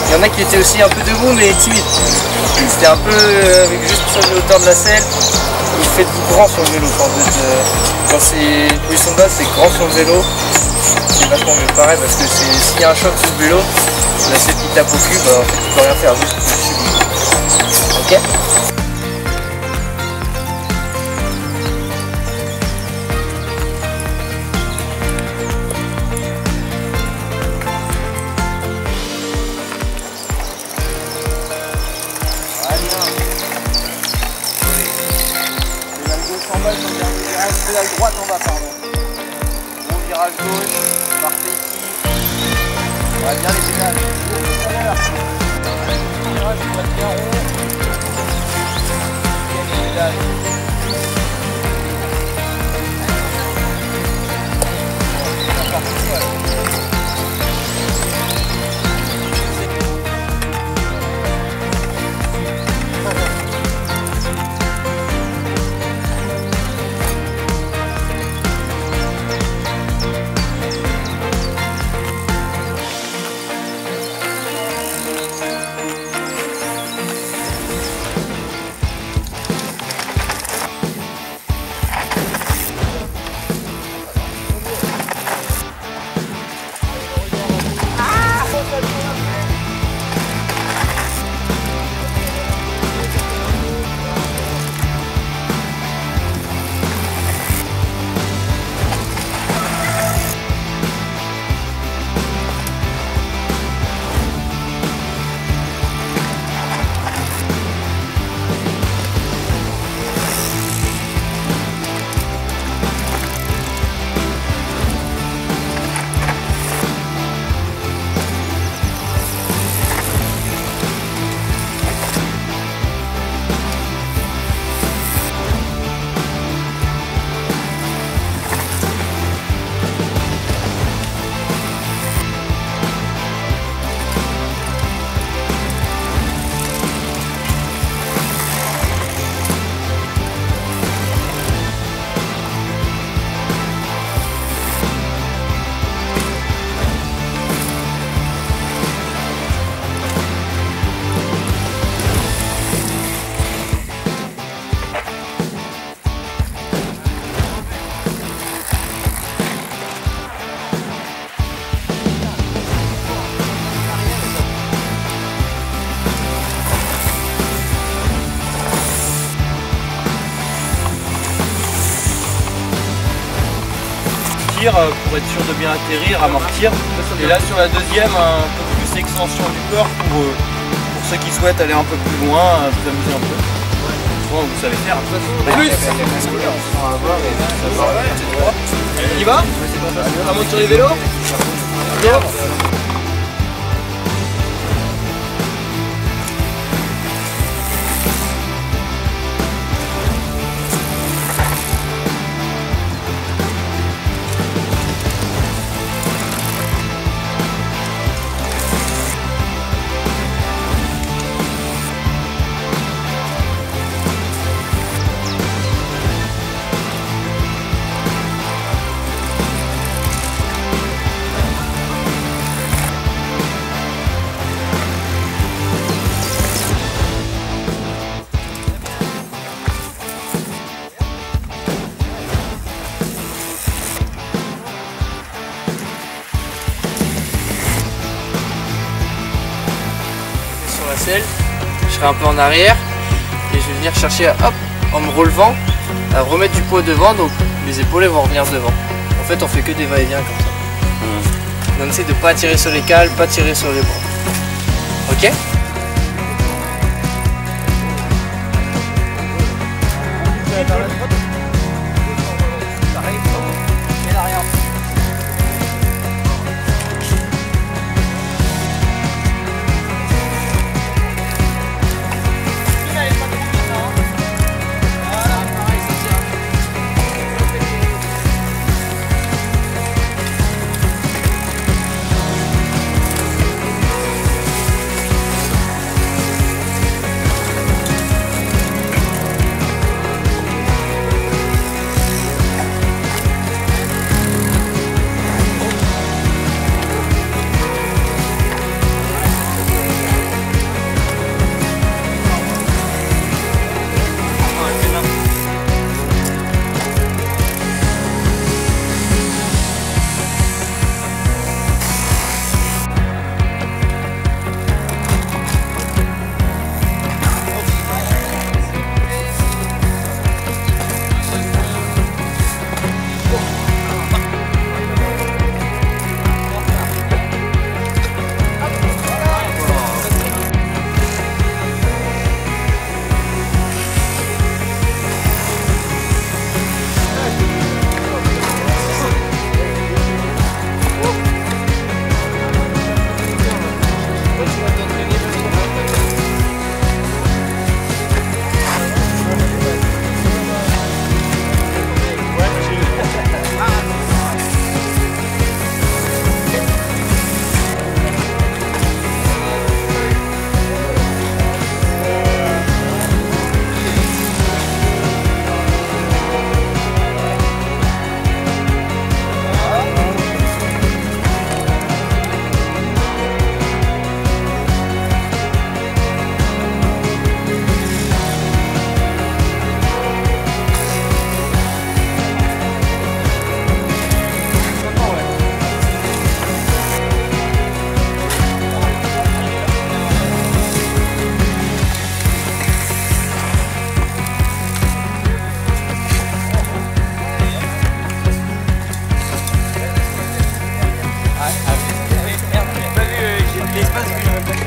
Il y en a qui étaient aussi un peu debout mais timides. C'était un peu avec juste sur la hauteur de la selle. Vous faites grand sur le vélo quand c'est position de base, c'est grand sur le vélo. C'est vachement mieux pareil parce que s'il y a un choc sur le vélo, la selle qui tape au cul, bah, en fait, tu peux rien faire, juste subir. Ok. Pédale droite en bas, pardon. Bon virage gauche, partez ici. On va bien les pédales. Virage, on va bien rond. Bien les pédales. Pour être sûr de bien atterrir, amortir. Et là sur la deuxième, un peu plus extension du corps pour ceux qui souhaitent aller un peu plus loin, vous amuser un peu. Souvent vous savez faire. Plus. On y va? On monte sur les vélos? Bien. Je serai un peu en arrière et je vais venir chercher hop, en me relevant à remettre du poids devant, donc les épaules vont revenir devant. En fait on fait que des va-et-vient comme ça. On essaie de pas tirer sur les cales, pas tirer sur les bras. Ok? Merde, j'ai pas vu, j'ai de l'espace que j'aurais pas fait.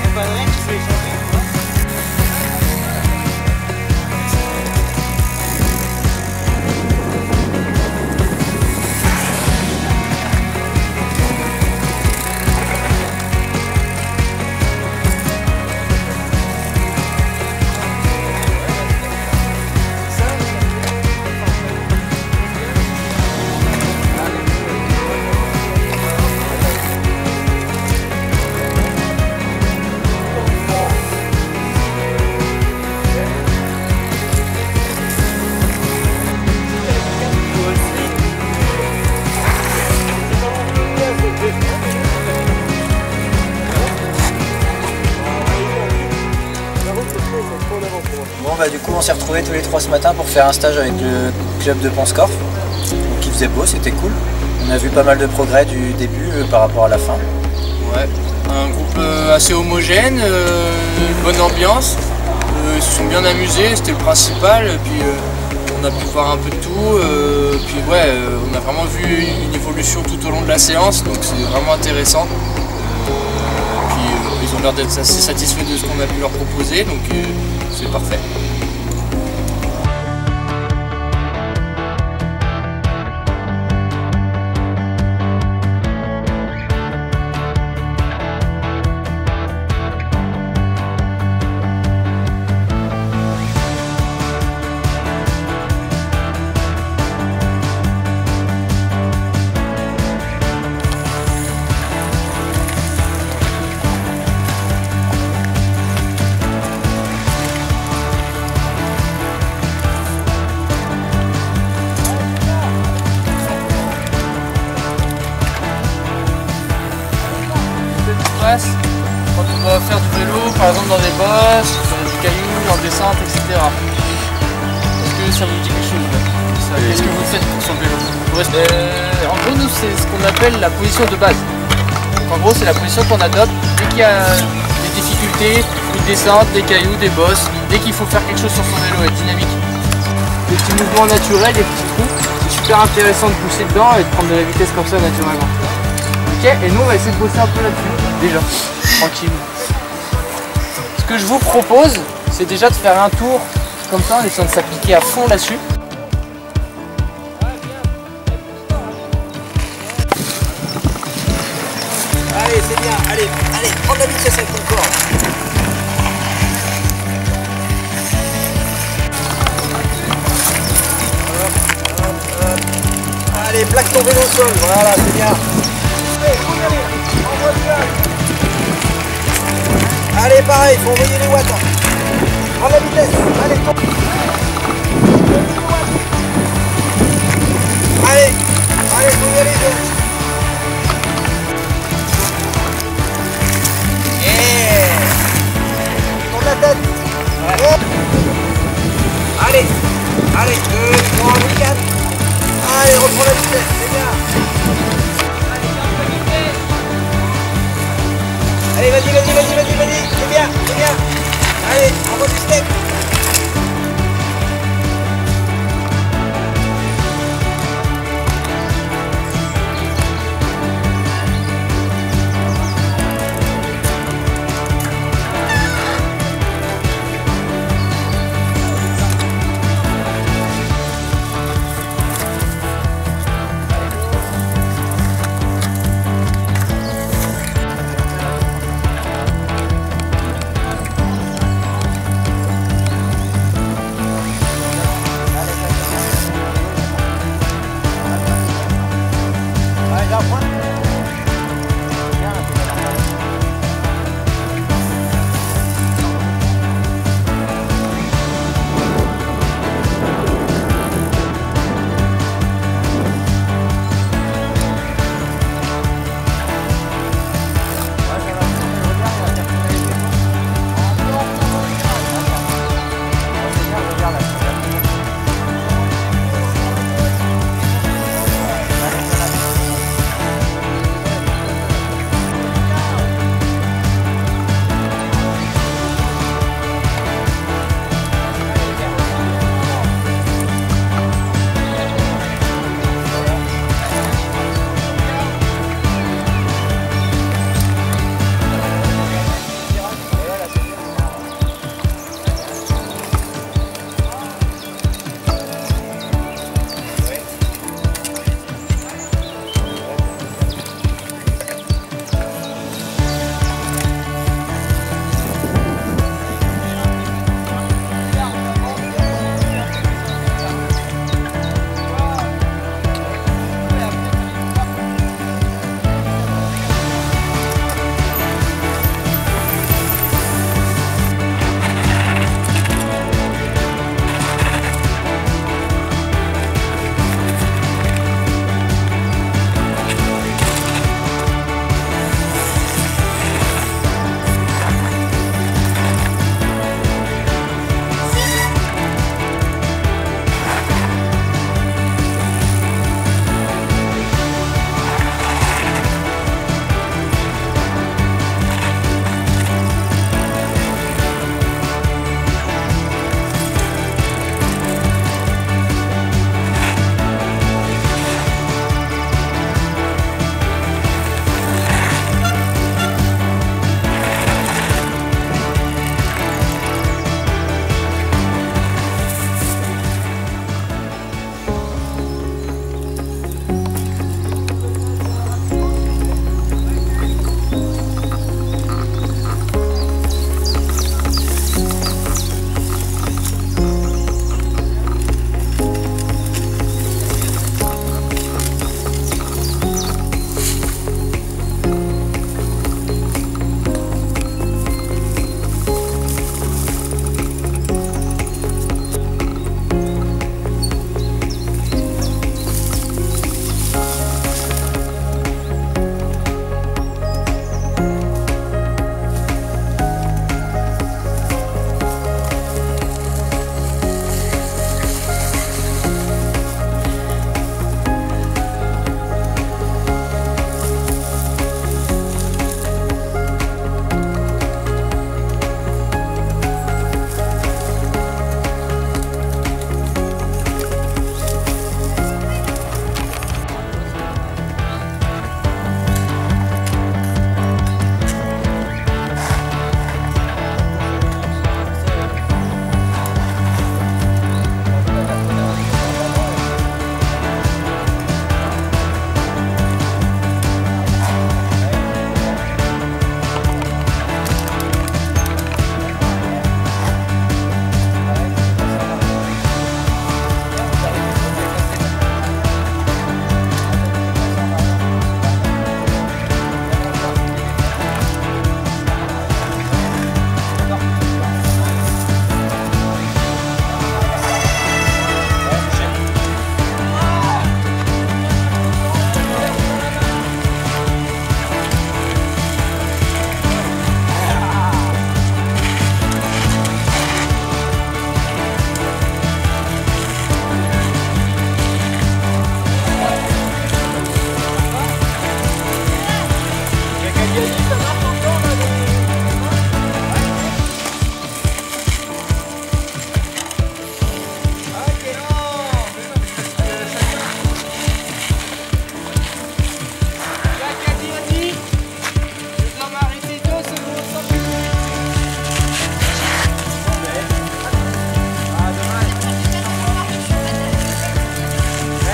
Y'a pas de rien qui peut échapper. Bon bah du coup on s'est retrouvés tous les trois ce matin pour faire un stage avec le club de Pont-Scorff. Donc il faisait beau, c'était cool. On a vu pas mal de progrès du début par rapport à la fin. Ouais, un groupe assez homogène, bonne ambiance. Ils se sont bien amusés, c'était le principal. Puis on a pu voir un peu de tout. Puis ouais, on a vraiment vu une évolution tout au long de la séance, donc c'est vraiment intéressant. Puis ils ont l'air d'être assez satisfaits de ce qu'on a pu leur proposer, donc c'est parfait. Quand on va faire du vélo, par exemple dans des bosses, sur des cailloux, en descente, etc. Est-ce que ça vous dit quelque chose? Qu'est-ce que vous faites sur le vélo? En gros, nous, c'est ce qu'on appelle la position de base. Donc, en gros, c'est la position qu'on adopte dès qu'il y a des difficultés, une descente, des cailloux, des bosses, dès qu'il faut faire quelque chose sur son vélo, être dynamique. Des petits mouvements naturels, des petits trous, c'est super intéressant de pousser dedans et de prendre de la vitesse comme ça naturellement. Ok, et nous on va essayer de bosser un peu là-dessus, déjà, tranquille. Ce que je vous propose, c'est déjà de faire un tour comme ça en essayant de s'appliquer à fond là-dessus. Allez, c'est bien, allez, prends de la vitesse avec ton corps. Allez, plaque ton vélo au sol, voilà, c'est bien. Allez, pareil, faut envoyer les watts. Prends la vitesse. Allez, allez, faut y aller, Georges. Yeah. Tourne la tête. Ouais. Allez, 2, 3, 4. Allez, reprends la vitesse, c'est bien. Allez, vas-y, c'est bien. Allez, envoie du step.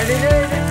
Allez,